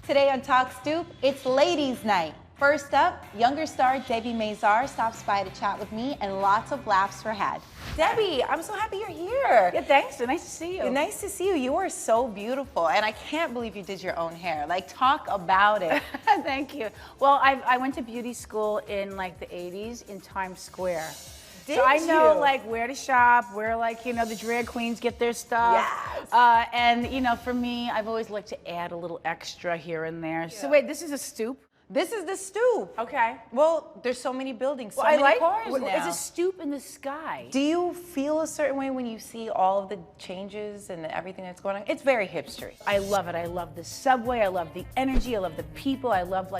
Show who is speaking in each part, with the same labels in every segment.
Speaker 1: Today on Talk Stoop, it's ladies' night. First up, younger star Debi Mazar stops by to chat with me, and lots of laughs were had. Debi, I'm so happy you're here.
Speaker 2: Yeah, thanks. Nice to see you.
Speaker 1: Nice to see you. You are so beautiful, and I can't believe you did your own hair. Like, talk about it.
Speaker 2: Thank you. Well, I went to beauty school in like the 80s in Times Square.
Speaker 1: Did
Speaker 2: so I know
Speaker 1: you?
Speaker 2: like where to shop, where like, the drag queens get their stuff.
Speaker 1: Yes.
Speaker 2: And for me, I've always liked to add a little extra here and there. Yeah. So wait, this is a stoop?
Speaker 1: This is the Stoop.
Speaker 2: Okay.
Speaker 1: Well, there's so many buildings, so
Speaker 2: well,
Speaker 1: many cars now.
Speaker 2: It's a stoop in the sky.
Speaker 1: Do you feel a certain way when you see all of the changes and everything that's going on? It's very hipstery.
Speaker 2: I love it. I love the subway. I love the energy. I love the people. I love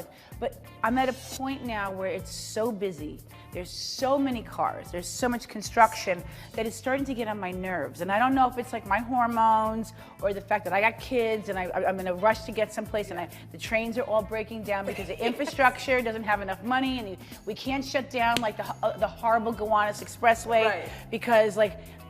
Speaker 2: but I'm at a point now where it's so busy. There's so many cars. There's so much construction that it's starting to get on my nerves. And I don't know if it's like my hormones or the fact that I got kids and I'm in a rush to get someplace and the trains are all breaking down because the infrastructure doesn't have enough money and we can't shut down like the horrible Gowanus Expressway because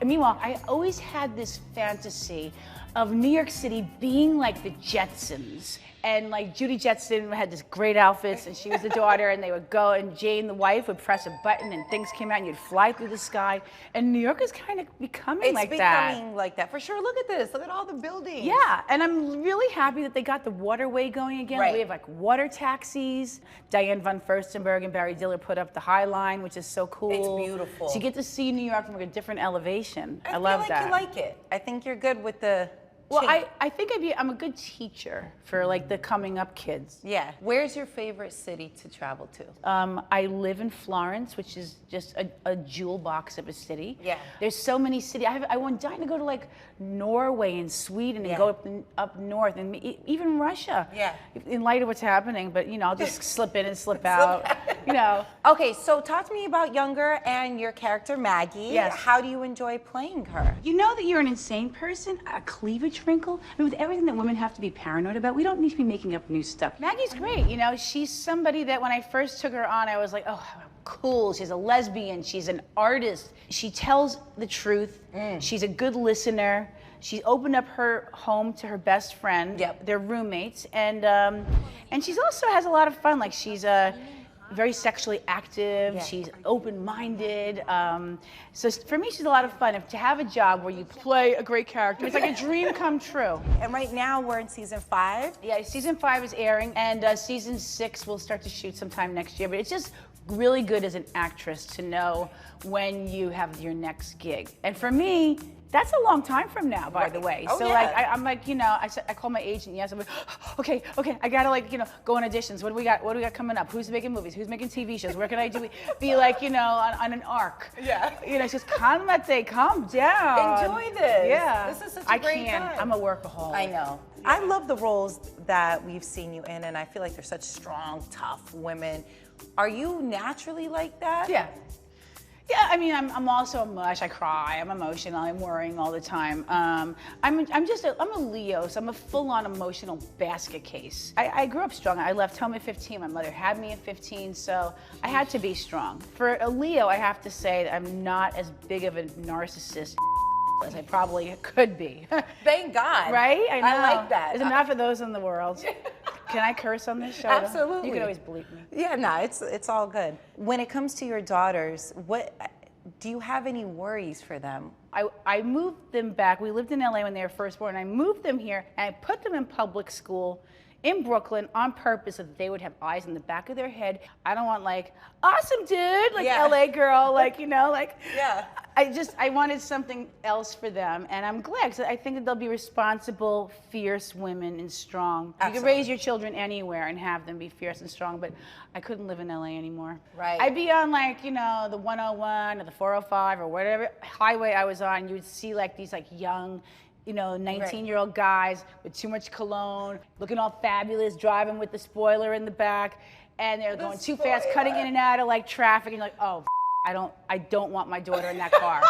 Speaker 2: meanwhile, I always had this fantasy of New York City being like the Jetsons. And like Judy Jetson had this great outfits and she was the daughter and they would go and Jane, the wife, would press a button and things came out and you'd fly through the sky. And New York is kind of becoming like that.
Speaker 1: It's becoming like that. For sure, look at this. Look at all the buildings.
Speaker 2: Yeah, and I'm really happy that they got the waterway going again.
Speaker 1: Right.
Speaker 2: We have like water taxis. Diane von Furstenberg and Barry Diller put up the High Line, which is so cool.
Speaker 1: It's beautiful.
Speaker 2: So you get to see New York from a different elevation. I
Speaker 1: feel
Speaker 2: love that.
Speaker 1: you like it. I think you're good with the
Speaker 2: Well, I think I'm a good teacher for like the coming up kids.
Speaker 1: Yeah. Where's your favorite city to travel to?
Speaker 2: I live in Florence, which is just a jewel box of a city.
Speaker 1: Yeah.
Speaker 2: There's so many cities. I want dying to go to like Norway and Sweden and go up north and even Russia.
Speaker 1: Yeah.
Speaker 2: In light of what's happening, but I'll just slip in and slip out.
Speaker 1: Okay, so talk to me about Younger and your character Maggie.
Speaker 2: Yes.
Speaker 1: How do you enjoy playing her?
Speaker 2: You know that you're an insane person, a cleavage wrinkle. I mean, with everything that women have to be paranoid about, we don't need to be making up new stuff. Maggie's great. She's somebody that when I first took her on, I was like, oh, cool. She's a lesbian. She's an artist. She tells the truth. She's a good listener. She opened up her home to her best friend.
Speaker 1: Yep.
Speaker 2: They're roommates, and she's also has a lot of fun. Like she's very sexually active.
Speaker 1: Yeah.
Speaker 2: She's open-minded. So for me, she's a lot of fun. To have a job where you play a great character, it's like a dream come true.
Speaker 1: And right now we're in season 5.
Speaker 2: Yeah, season 5 is airing, and season 6 will start to shoot sometime next year. But it's just really good as an actress to know when you have your next gig. And for me, that's a long time from now, by the way.
Speaker 1: Oh,
Speaker 2: so
Speaker 1: yeah.
Speaker 2: I'm like, I call my agent. Yes, I'm like, okay, I gotta go on auditions. What do we got? What do we got coming up? Who's making movies? Who's making TV shows? Where can I be like, on an arc?
Speaker 1: Yeah.
Speaker 2: It's just calm down.
Speaker 1: Enjoy this.
Speaker 2: Yeah.
Speaker 1: This is such a great time.
Speaker 2: I'm a workaholic.
Speaker 1: I know. I love the roles that we've seen you in, and I feel like they're such strong, tough women. Are you naturally like that?
Speaker 2: Yeah. Yeah, I mean, I'm also a mush. I cry. I'm emotional. I'm worrying all the time. I'm a Leo, so I'm a full-on emotional basket case. I grew up strong. I left home at 15. My mother had me at 15, so I had to be strong. For a Leo, I have to say that I'm not as big of a narcissist as I probably could be.
Speaker 1: Thank God.
Speaker 2: Right? I know.
Speaker 1: I like that.
Speaker 2: There's enough of those in the world. Can I curse on this show?
Speaker 1: Absolutely.
Speaker 2: You can always bleep me.
Speaker 1: Yeah, no, it's all good. When it comes to your daughters, do you have any worries for them?
Speaker 2: I moved them back. We lived in LA when they were first born. I moved them here and I put them in public school in Brooklyn on purpose so that they would have eyes in the back of their head. I don't want awesome dude, LA girl,
Speaker 1: Yeah.
Speaker 2: I wanted something else for them, and I'm glad because I think that they'll be responsible, fierce women and strong.
Speaker 1: Absolutely.
Speaker 2: You can raise your children anywhere and have them be fierce and strong, but I couldn't live in LA anymore.
Speaker 1: Right.
Speaker 2: I'd be on the 101 or the 405 or whatever highway I was on. You would see these young, 19-year-old guys with too much cologne, looking all fabulous, driving with the spoiler in the back, and they're going too fast, cutting in and out of traffic, and you're like, oh, I don't want my daughter in that car.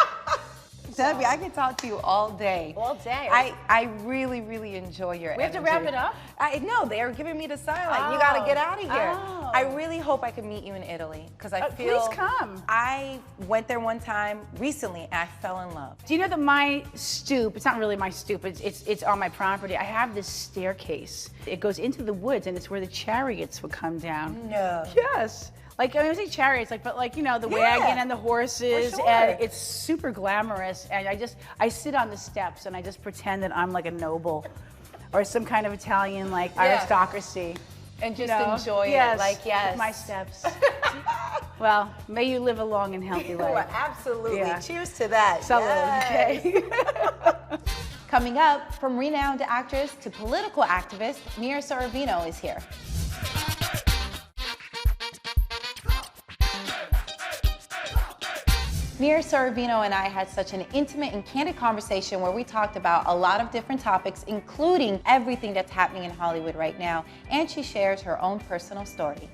Speaker 1: Debi, I could talk to you all day.
Speaker 2: All day.
Speaker 1: I really, really enjoy your energy.
Speaker 2: We have to wrap it up?
Speaker 1: No, they're giving me the sign like, you gotta get out of here.
Speaker 2: Oh.
Speaker 1: I really hope I can meet you in Italy because I feel.
Speaker 2: Please come.
Speaker 1: I went there one time recently and I fell in love.
Speaker 2: Do you know that my stoop, it's not really my stoop, it's on my property. I have this staircase. It goes into the woods and it's where the chariots would come down.
Speaker 1: No.
Speaker 2: Yes. Like, I was saying chariots, but like, you know, the wagon and the horses,
Speaker 1: For sure.
Speaker 2: and it's super glamorous. And I sit on the steps and I just pretend that I'm like a noble or some kind of Italian, like, aristocracy.
Speaker 1: And just
Speaker 2: enjoy
Speaker 1: it, like, yes.
Speaker 2: My steps. Well, may you live a long and healthy life.
Speaker 1: Well, absolutely.
Speaker 2: Yeah.
Speaker 1: Cheers to that.
Speaker 2: Salud,
Speaker 1: Yes.
Speaker 2: okay.
Speaker 1: Coming up, from renowned actress to political activist, Mira Sorvino is here. Mira Sorvino and I had such an intimate and candid conversation where we talked about a lot of different topics, including everything that's happening in Hollywood right now, and she shares her own personal story.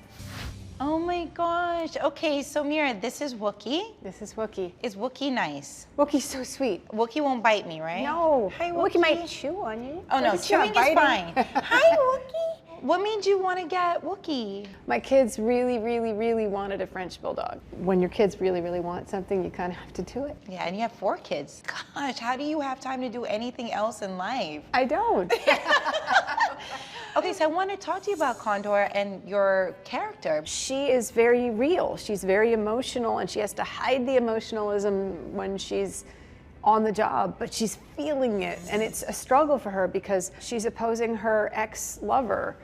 Speaker 1: Oh my gosh. Okay, so Mira, this is Wookie.
Speaker 3: This is Wookie.
Speaker 1: Is Wookie nice?
Speaker 3: Wookie's so sweet.
Speaker 1: Wookie won't bite me, right?
Speaker 3: No.
Speaker 1: Hi, Wookie.
Speaker 3: Wookie might chew on you.
Speaker 1: Oh no,
Speaker 3: Wookie's
Speaker 1: chewing
Speaker 3: not
Speaker 1: is
Speaker 3: biting.
Speaker 1: fine. Hi, Wookie. What made you want to get Wookie?
Speaker 3: My kids really, really, really wanted a French Bulldog. When your kids really, really want something, you kind of have to do it.
Speaker 1: Yeah, and you have 4 kids. Gosh, how do you have time to do anything else in life?
Speaker 3: I don't.
Speaker 1: Okay, so I want to talk to you about Condor and your character.
Speaker 3: She is very real. She's very emotional, and she has to hide the emotionalism when she's on the job, but she's feeling it, and it's a struggle for her because she's opposing her ex-lover,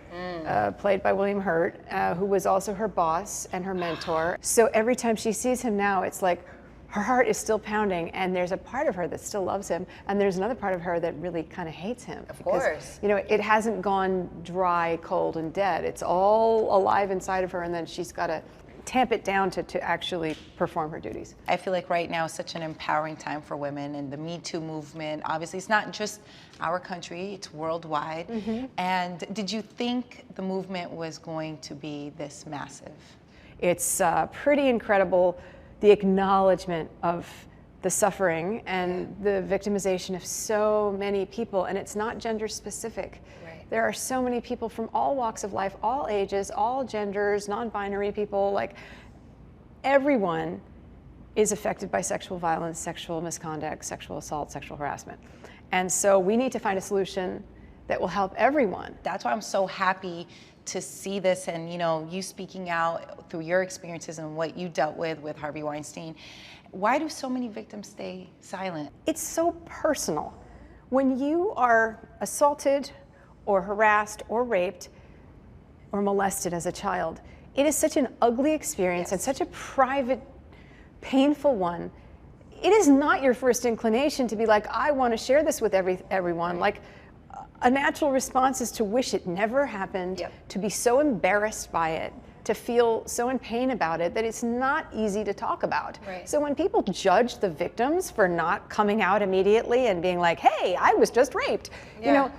Speaker 3: played by William Hurt, who was also her boss and her mentor. So every time she sees him now, it's like her heart is still pounding, and there's a part of her that still loves him, and there's another part of her that really kind of hates him.
Speaker 1: Of course.
Speaker 3: You know, it hasn't gone dry, cold, and dead. It's all alive inside of her, and then she's got to tamp it down to actually perform her duties.
Speaker 1: I feel like right now is such an empowering time for women, and the Me Too movement, obviously it's not just our country, it's worldwide. And did you think the movement was going to be this massive?
Speaker 3: It's pretty incredible, the acknowledgement of the suffering and the victimization of so many people, and it's not gender specific. There are so many people from all walks of life, all ages, all genders, non-binary people, like everyone is affected by sexual violence, sexual misconduct, sexual assault, sexual harassment. And so we need to find a solution that will help everyone.
Speaker 1: That's why I'm so happy to see this, and you speaking out through your experiences and what you dealt with Harvey Weinstein. Why do so many victims stay silent?
Speaker 3: It's so personal. When you are assaulted or harassed or raped or molested as a child, it is such an ugly experience and such a private, painful one. It is not your first inclination to be like, I want to share this with everyone. Like, a natural response is to wish it never happened, to be so embarrassed by it, to feel so in pain about it that it's not easy to talk about. So when people judge the victims for not coming out immediately and being like, hey, I was just raped, you know,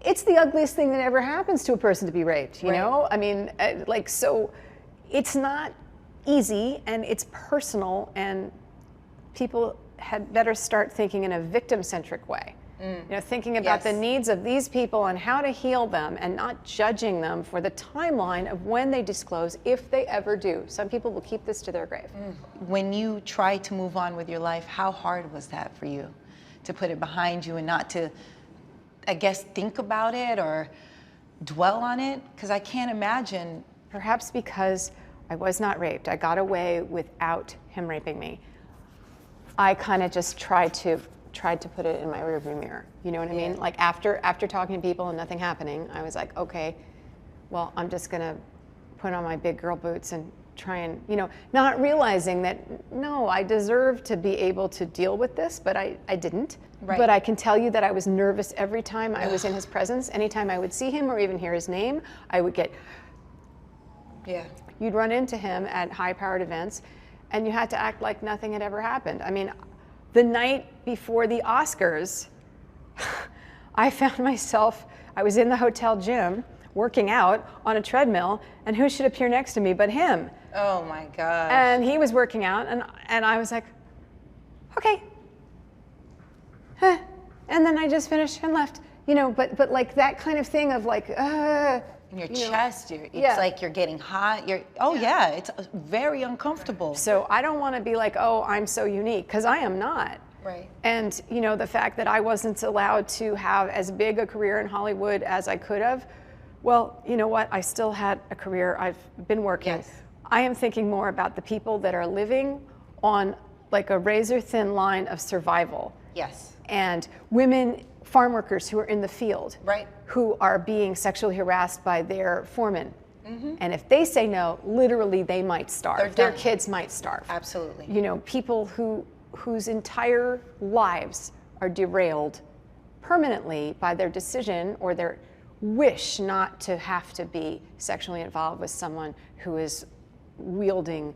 Speaker 3: it's the ugliest thing that ever happens to a person to be raped, you know? I mean, so it's not easy, and it's personal, and people had better start thinking in a victim-centric way. You know, thinking about the needs of these people and how to heal them, and not judging them for the timeline of when they disclose, if they ever do. Some people will keep this to their grave.
Speaker 1: When you try to move on with your life, how hard was that for you to put it behind you and not to, I guess, think about it or dwell on it? Because I can't imagine.
Speaker 3: Perhaps because I was not raped. I got away without him raping me. I kind of just tried to put it in my rearview mirror. You know what I mean? Like after talking to people and nothing happening, I was like, okay, well, I'm just gonna put on my big girl boots and try and, not realizing that, no, I deserve to be able to deal with this, but I didn't. But I can tell you that I was nervous every time I was in his presence. Anytime I would see him or even hear his name, I would get, you'd run into him at high-powered events, and you had to act like nothing had ever happened. I mean, the night before the Oscars, I found myself, I was in the hotel gym, working out on a treadmill, and who should appear next to me but him?
Speaker 1: Oh my gosh.
Speaker 3: And he was working out, and I was like, okay, And then I just finished and left. You know, but like that kind of thing of like,
Speaker 1: in your chest, it's like you're getting hot. It's very uncomfortable.
Speaker 3: So I don't want to be like, oh, I'm so unique, because I am not.
Speaker 1: Right.
Speaker 3: And you know, the fact that I wasn't allowed to have as big a career in Hollywood as I could have, well, you know what? I still had a career. I've been working.
Speaker 1: Yes.
Speaker 3: I am thinking more about the people that are living on like a razor thin line of survival.
Speaker 1: Yes.
Speaker 3: And women, farm workers who are in the field,
Speaker 1: right,
Speaker 3: who are being sexually harassed by their foreman. And if they say no, literally they might starve. Their kids might starve.
Speaker 1: Absolutely.
Speaker 3: You know, people whose entire lives are derailed permanently by their decision or their wish not to have to be sexually involved with someone who is wielding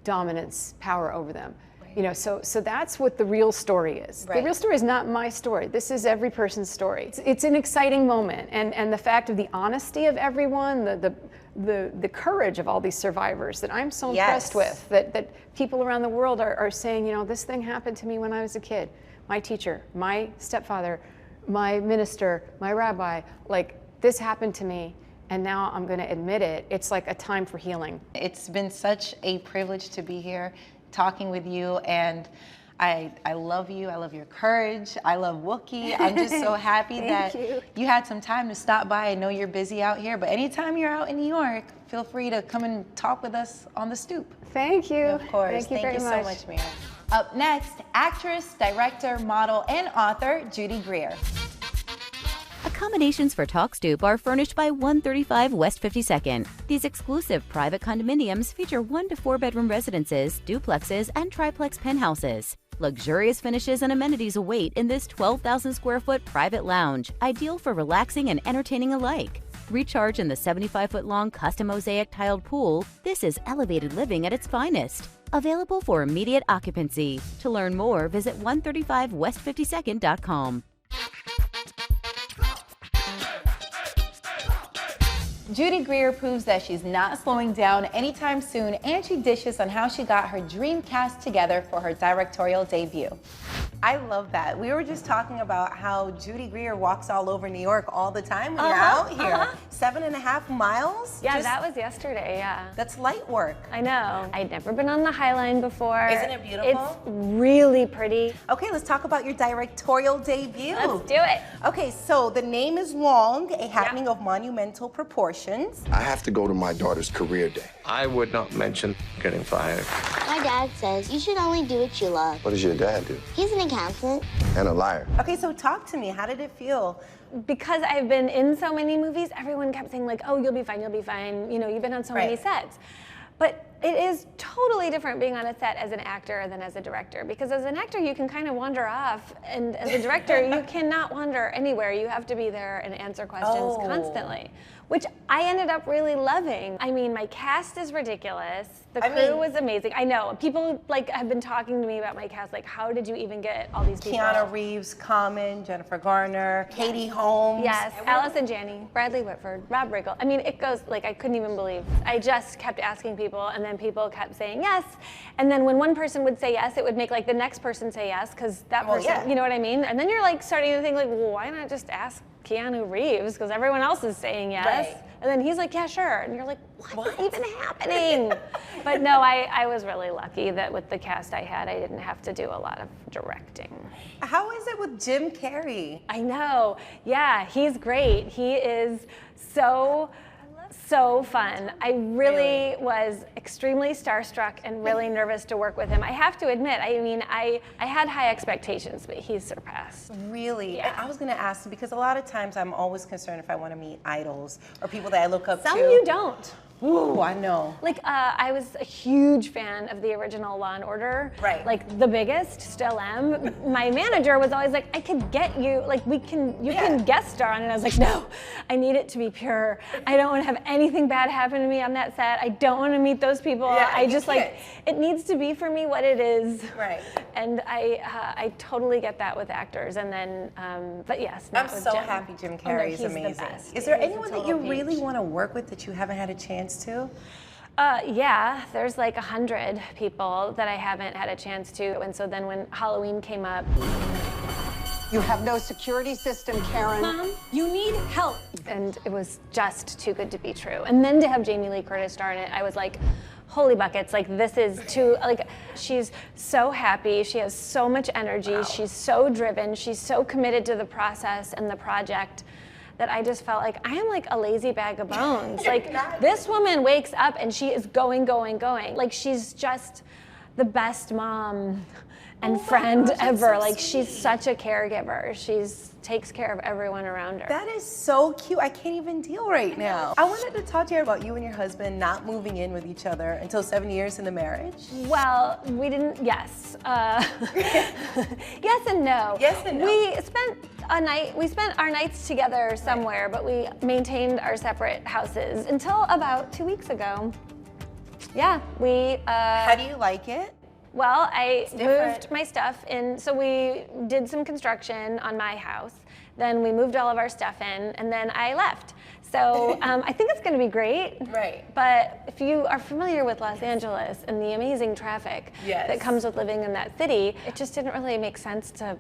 Speaker 3: dominance, power over them. You know, so that's what the real story is.
Speaker 1: Right.
Speaker 3: The real story is not my story. This is every person's story. It's an exciting moment, and the fact of the honesty of everyone, the courage of all these survivors that I'm so impressed with. That people around the world are saying, you know, this thing happened to me when I was a kid. My teacher, my stepfather, my minister, my rabbi, like this happened to me. And now I'm going to admit it. It's like a time for healing.
Speaker 1: It's been such a privilege to be here talking with you, and I love you. I love your courage. I love Wookie. I'm just so happy that you had some time to stop by. I know you're busy out here, but anytime you're out in New York, feel free to come and talk with us on the Stoop.
Speaker 3: Thank you.
Speaker 1: Of course.
Speaker 3: Thank you
Speaker 1: so much, Mira. Up next, actress, director, model, and author Judy Greer.
Speaker 4: Accommodations for Talk Stoop are furnished by 135 West 52nd. These exclusive private condominiums feature 1 to 4 bedroom residences, duplexes, and triplex penthouses. Luxurious finishes and amenities await in this 12,000 square foot private lounge, ideal for relaxing and entertaining alike. Recharge in the 75-foot long custom mosaic tiled pool. This is elevated living at its finest. Available for immediate occupancy. To learn more, visit 135west52nd.com.
Speaker 1: Judy Greer proves that she's not slowing down anytime soon, and she dishes on how she got her dream cast together for her directorial debut. I love that. We were just talking about how Judy Greer walks all over New York all the time when you're out here. 7.5 miles?
Speaker 5: Yeah, that was yesterday, yeah.
Speaker 1: That's light work.
Speaker 5: I know. I'd never been on the High Line before.
Speaker 1: Isn't it beautiful?
Speaker 5: It's really pretty.
Speaker 1: Okay, let's talk about your directorial debut.
Speaker 5: Let's do it.
Speaker 1: Okay, so the name is Long, a happening of monumental proportions.
Speaker 6: I have to go to my daughter's career day.
Speaker 7: I would not mention getting fired.
Speaker 8: My dad says you should only do what you love.
Speaker 6: What does your dad do?
Speaker 8: He's an accountant.
Speaker 6: And a liar.
Speaker 1: Okay, so talk to me. How did it feel?
Speaker 5: Because I've been in so many movies, everyone kept saying like, oh, you'll be fine, you'll be fine. You know, you've been on so many sets. But it is totally different being on a set as an actor than as a director, because as an actor you can kind of wander off, and as a director you cannot wander anywhere. You have to be there and answer questions constantly, which I ended up really loving. I mean, my cast is ridiculous. The crew was amazing. I know people like have been talking to me about my cast, like how did you even get all these people?
Speaker 1: Keanu Reeves, Common, Jennifer Garner, Katie Holmes.
Speaker 5: Yes, Allison Janney, Bradley Whitford, Rob Riggle. I mean, it goes like I couldn't even believe. I just kept asking people, and then people kept saying yes. And then when one person would say yes, it would make like the next person say yes, because that person, you know what I mean? And then you're like starting to think like, well, why not just ask Keanu Reeves, because everyone else is saying yes. Right. And then he's like, yeah, sure. And you're like, what's even happening? But no, I was really lucky that with the cast I had, I didn't have to do a lot of directing.
Speaker 1: How is it with Jim Carrey?
Speaker 5: I know. Yeah, he's great. He is so fun. I really was extremely starstruck and really nervous to work with him. I have to admit, I mean, I had high expectations, but he's surpassed.
Speaker 1: Really?
Speaker 5: Yeah.
Speaker 1: I was going to ask, because a lot of times I'm always concerned if I want to meet idols or people that I look up to.
Speaker 5: Some you don't.
Speaker 1: Ooh, I know.
Speaker 5: Like, I was a huge fan of the original Law and Order.
Speaker 1: Right.
Speaker 5: Like, the biggest, still am. My manager was always like, I could get you, like, you can guest star on it. And I was like, no, I need it to be pure. I don't want to have anything bad happen to me on that set. I don't want to meet those people.
Speaker 1: Yeah,
Speaker 5: I just, like, it needs to be for me what it is.
Speaker 1: Right.
Speaker 5: And I totally get that with actors. And then, but yes,
Speaker 1: I'm so happy Jim Carrey is amazing. Is there anyone that you really want to work with that you haven't had a chance to?
Speaker 5: Yeah, there's like 100 people that I haven't had a chance to. And so then when Halloween came up,
Speaker 9: You have no security system, Karen.
Speaker 5: Mom, you need help. And it was just too good to be true. And then to have Jamie Lee Curtis star in it, I was like, holy buckets, like this is too, like she's so happy, she has so much energy, she's so driven, she's so committed to the process and the project that I just felt like I am like a lazy bag of bones. Like this woman wakes up and she is going. Like she's just the best mom and friend ever. Like she's such a caregiver. She's takes care of everyone around her.
Speaker 10: That is so cute. I can't even deal right now. I wanted to talk to you about you and your husband not moving in with each other until 7 years into marriage.
Speaker 5: Well, we didn't, yes. Yes and no.
Speaker 10: Yes and no.
Speaker 5: We spent our nights together somewhere, but we maintained our separate houses until about 2 weeks ago. Yeah, we...
Speaker 10: How do you like it?
Speaker 5: Well, I moved my stuff in, so we did some construction on my house, then we moved all of our stuff in, and then I left. So I think it's gonna be great.
Speaker 10: Right.
Speaker 5: But if you are familiar with Los Angeles and the amazing traffic that comes with living in that city, it just didn't really make sense to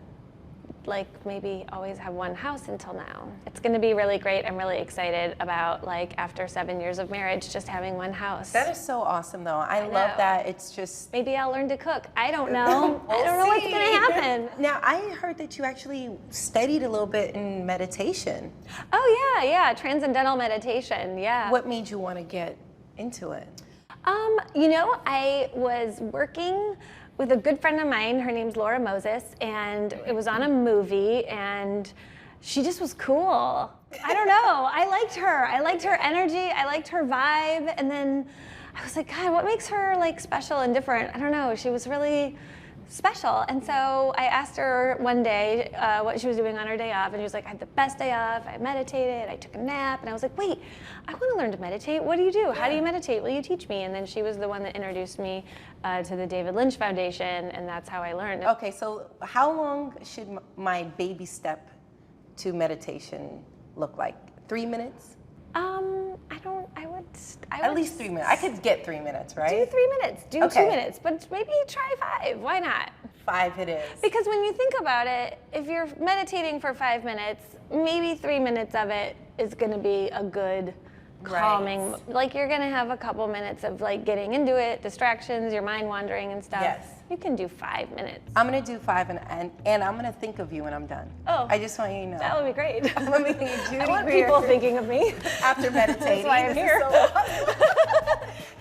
Speaker 5: like maybe always have one house until now. It's gonna be really great. I'm really excited about like after 7 years of marriage, just having one house.
Speaker 10: That is so awesome though. I love that. It's just...
Speaker 5: Maybe I'll learn to cook. I don't know. I don't know what's gonna happen.
Speaker 10: Now, I heard that you actually studied a little bit in meditation.
Speaker 5: Oh yeah, transcendental meditation, yeah.
Speaker 10: What made you want to get into it?
Speaker 5: You know, I was working with a good friend of mine, her name's Laura Moses, and it was on a movie, and she just was cool. I don't know, I liked her energy, I liked her vibe, and then I was like, God, what makes her like special and different? I don't know, she was really special. And so I asked her one day what she was doing on her day off, and she was like, I had the best day off, I meditated, I took a nap, and I was like, wait, I want to learn to meditate. What do you do? How do you meditate? Will you teach me? And then she was the one that introduced me to the David Lynch Foundation, and that's how I learned.
Speaker 10: Okay, so how long should my baby step to meditation look like? 3 minutes?
Speaker 5: I would
Speaker 10: at least 3 minutes. I could get 3 minutes, right?
Speaker 5: Do 3 minutes, do 2 minutes, but maybe try 5, why not?
Speaker 10: 5 it is.
Speaker 5: Because when you think about it, if you're meditating for 5 minutes, maybe 3 minutes of it is gonna be a good calming, like you're gonna have a couple minutes of like getting into it, distractions, your mind wandering and stuff.
Speaker 10: Yes.
Speaker 5: You can do 5 minutes.
Speaker 10: I'm gonna do 5 and I'm gonna think of you when I'm done.
Speaker 5: Oh.
Speaker 10: I just want you to know.
Speaker 5: That would be great.
Speaker 10: I'm gonna be thinking Judy
Speaker 5: I want
Speaker 10: Greer
Speaker 5: people thinking of me.
Speaker 10: after meditating.
Speaker 5: That's why I'm here.
Speaker 10: So awesome.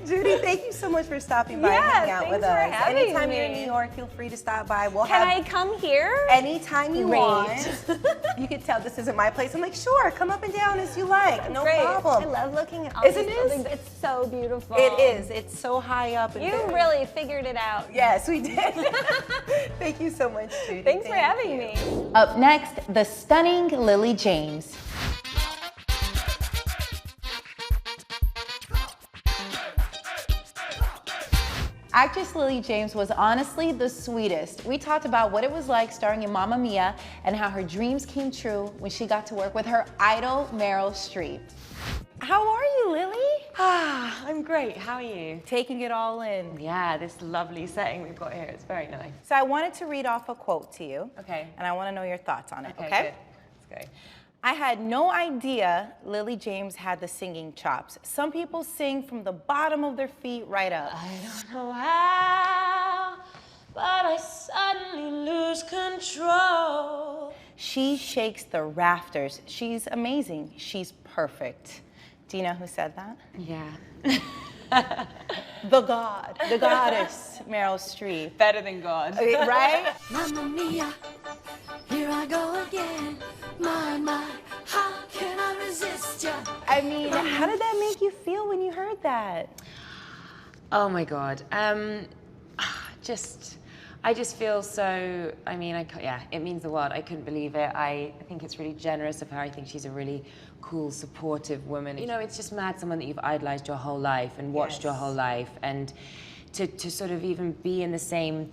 Speaker 10: Judy, thank you so much for stopping by and hanging out with us. Anytime you're in New York, feel free to stop by.
Speaker 5: Can I come here?
Speaker 10: Anytime you want. You can tell this isn't my place. I'm like, sure, come up and down as you like. No problem.
Speaker 5: I love looking at all
Speaker 10: Isn't
Speaker 5: these
Speaker 10: it?
Speaker 5: buildings. It's so beautiful.
Speaker 10: It is. It's so high up. And
Speaker 5: You really figured it out.
Speaker 10: Yes, we did. Thank you so much, Judy.
Speaker 5: Thanks for having me.
Speaker 1: Up next, the stunning Lily James. Actress Lily James was honestly the sweetest. We talked about what it was like starring in Mamma Mia and how her dreams came true when she got to work with her idol, Meryl Streep. How are you, Lily?
Speaker 11: I'm great. How are you?
Speaker 1: Taking it all in.
Speaker 11: Yeah, this lovely setting we've got here. It's very nice.
Speaker 1: So I wanted to read off a quote to you.
Speaker 11: Okay.
Speaker 1: And I want to know your thoughts on it, okay?
Speaker 11: Good. Let's go.
Speaker 1: I had no idea Lily James had the singing chops. Some people sing from the bottom of their feet right up.
Speaker 12: I don't know how, but I suddenly lose control.
Speaker 1: She shakes the rafters. She's amazing. She's perfect. Do you know who said that?
Speaker 11: Yeah.
Speaker 1: The goddess, Meryl Streep.
Speaker 11: Better than God.
Speaker 1: Right?
Speaker 12: Mamma mia, here I go again. My, how can I resist ya?
Speaker 1: I mean, how did that make you feel when you heard that?
Speaker 11: Oh my God. I just feel so, I mean, it means the world. I couldn't believe it. I think it's really generous of her. I think she's a really cool, supportive woman. You know, it's just mad, someone that you've idolized your whole life and watched your whole life, and to sort of even be in the same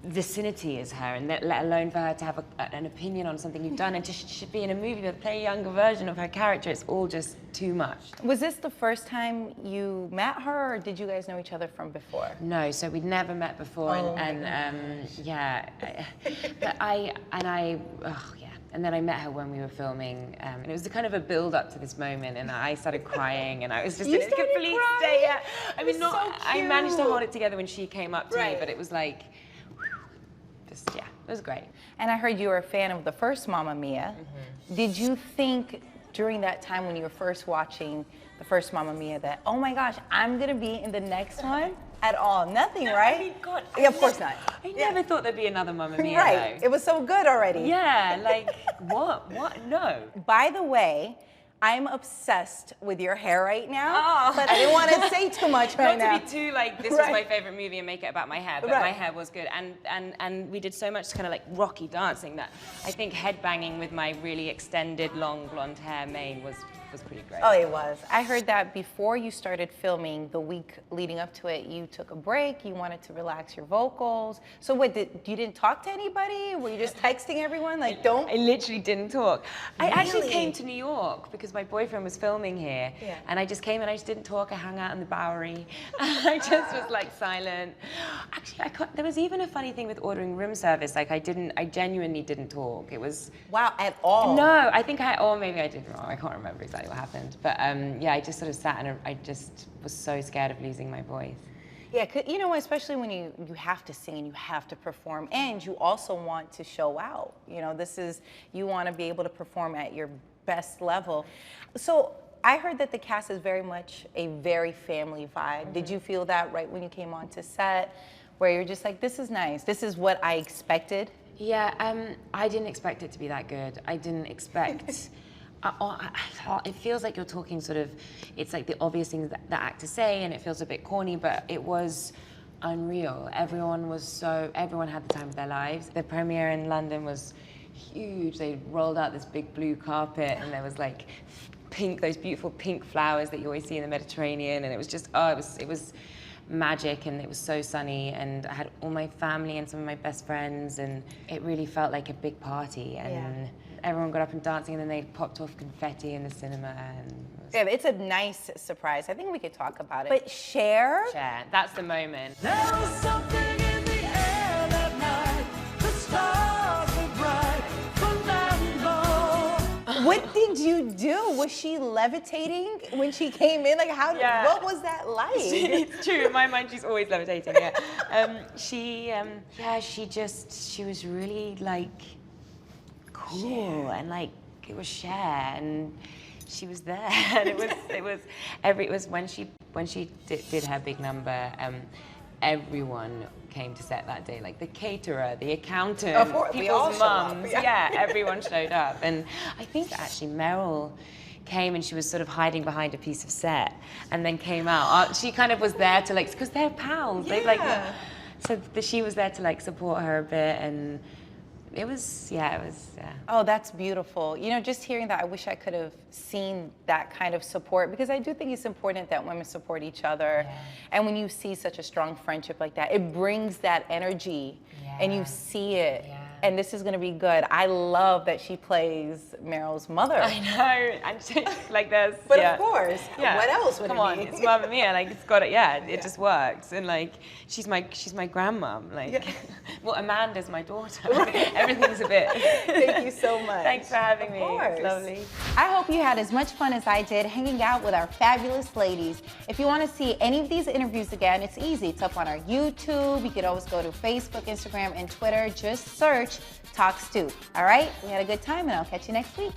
Speaker 11: vicinity as her, and let alone for her to have an opinion on something you've done, and to be in a movie but play a younger version of her character. It's all just too much.
Speaker 2: Was this the first time you met her, or did you guys know each other from before?
Speaker 11: No, so we'd never met before, yeah, but and then I met her when we were filming, and it was kind of a build-up to this moment, and I started crying, and I was just in a complete state. Yeah. I mean, I managed to hold it together when she came up to me, but it was like, just, yeah, it was great.
Speaker 2: And I heard you were a fan of the first Mamma Mia. Did you think during that time when you were first watching the first Mamma Mia that, oh my gosh, I'm gonna be in the next one? At all, nothing, right?
Speaker 11: I mean, God,
Speaker 2: yeah, of course not.
Speaker 11: I never thought there'd be another Mamma Mia.
Speaker 2: Right,
Speaker 11: though.
Speaker 2: it was so good already.
Speaker 11: Yeah, like, what, no.
Speaker 2: By the way, I'm obsessed with your hair right now, but I didn't want to say too much right now.
Speaker 11: Not to be too like, this was my favorite movie and make it about my hair, but my hair was good. And we did so much kind of like rocky dancing that I think headbanging with my really extended long blonde hair mane was pretty great.
Speaker 2: Oh, it was. I heard that before you started filming, the week leading up to it, you took a break, you wanted to relax your vocals. So what, you didn't talk to anybody? Were you just texting everyone, like, don't?
Speaker 11: I literally didn't talk.
Speaker 2: Really?
Speaker 11: I actually came to New York because my boyfriend was filming here. Yeah. And I just came and I just didn't talk. I hung out in the Bowery. I just was like silent. Actually, there was even a funny thing with ordering room service. Like I genuinely didn't talk. It was...
Speaker 2: Wow, at all?
Speaker 11: No, I think or maybe I did wrong. I can't remember exactly what happened. But yeah, I just sort of sat and I just was so scared of losing my voice.
Speaker 2: Yeah, you know, especially when you have to sing and you have to perform, and you also want to show out. You know, you want to be able to perform at your best level. So I heard that the cast is very much a very family vibe. Did you feel that right when you came onto set, where you're just like, this is nice, this is what I expected?
Speaker 11: Yeah, I didn't expect it to be that good. I didn't expect... it feels like you're talking sort of, it's like the obvious things that actors say, and it feels a bit corny, but it was unreal. Everyone had the time of their lives. The premiere in London was huge. They rolled out this big blue carpet, and there was like those beautiful pink flowers that you always see in the Mediterranean, and it was just, it was magic, and it was so sunny, and I had all my family and some of my best friends, and it really felt like a big party, and everyone got up and dancing, and then they popped off confetti in the cinema, and
Speaker 2: yeah, it's a nice surprise. I think we could talk about it. But Cher,
Speaker 11: that's the moment.
Speaker 12: There was something in the air that night. The stars were bright. Fernando.
Speaker 2: What did you do? Was she levitating when she came in? Like, what was that like?
Speaker 11: It's true. In my mind, she's always levitating. Yeah. She was really like cool, and like it was Cher, and she was there, and it was when she did her big number. Everyone came to set that day, like the caterer, the accountant, people's mums. Yeah, everyone showed up, and I think actually Meryl came and she was sort of hiding behind a piece of set, and then came out. She kind of was there to like, because they're pals. Yeah. They like, so she was there to like support her a bit, and it was.
Speaker 2: Oh, that's beautiful. You know, just hearing that, I wish I could have seen that kind of support, because I do think it's important that women support each other. Yeah. And when you see such a strong friendship like that, it brings that energy, and you see it. Yeah. And this is going to be good. I love that she plays Meryl's mother.
Speaker 11: I know, and she, like there's.
Speaker 2: But of course, what else would
Speaker 11: Come
Speaker 2: it
Speaker 11: on,
Speaker 2: be?
Speaker 11: it's Mamma Mia. Like it's got it. Yeah, it just works. And like she's my grandmom. Like, well, Amanda's my daughter. Everything's a bit.
Speaker 2: Thank you so much.
Speaker 11: Thanks for having me.
Speaker 2: Of course.
Speaker 11: It's lovely.
Speaker 1: I hope you had as much fun as I did hanging out with our fabulous ladies. If you want to see any of these interviews again, it's easy. It's up on our YouTube. You could always go to Facebook, Instagram, and Twitter. Just search Talk Stoop. All right? We had a good time, and I'll catch you next week.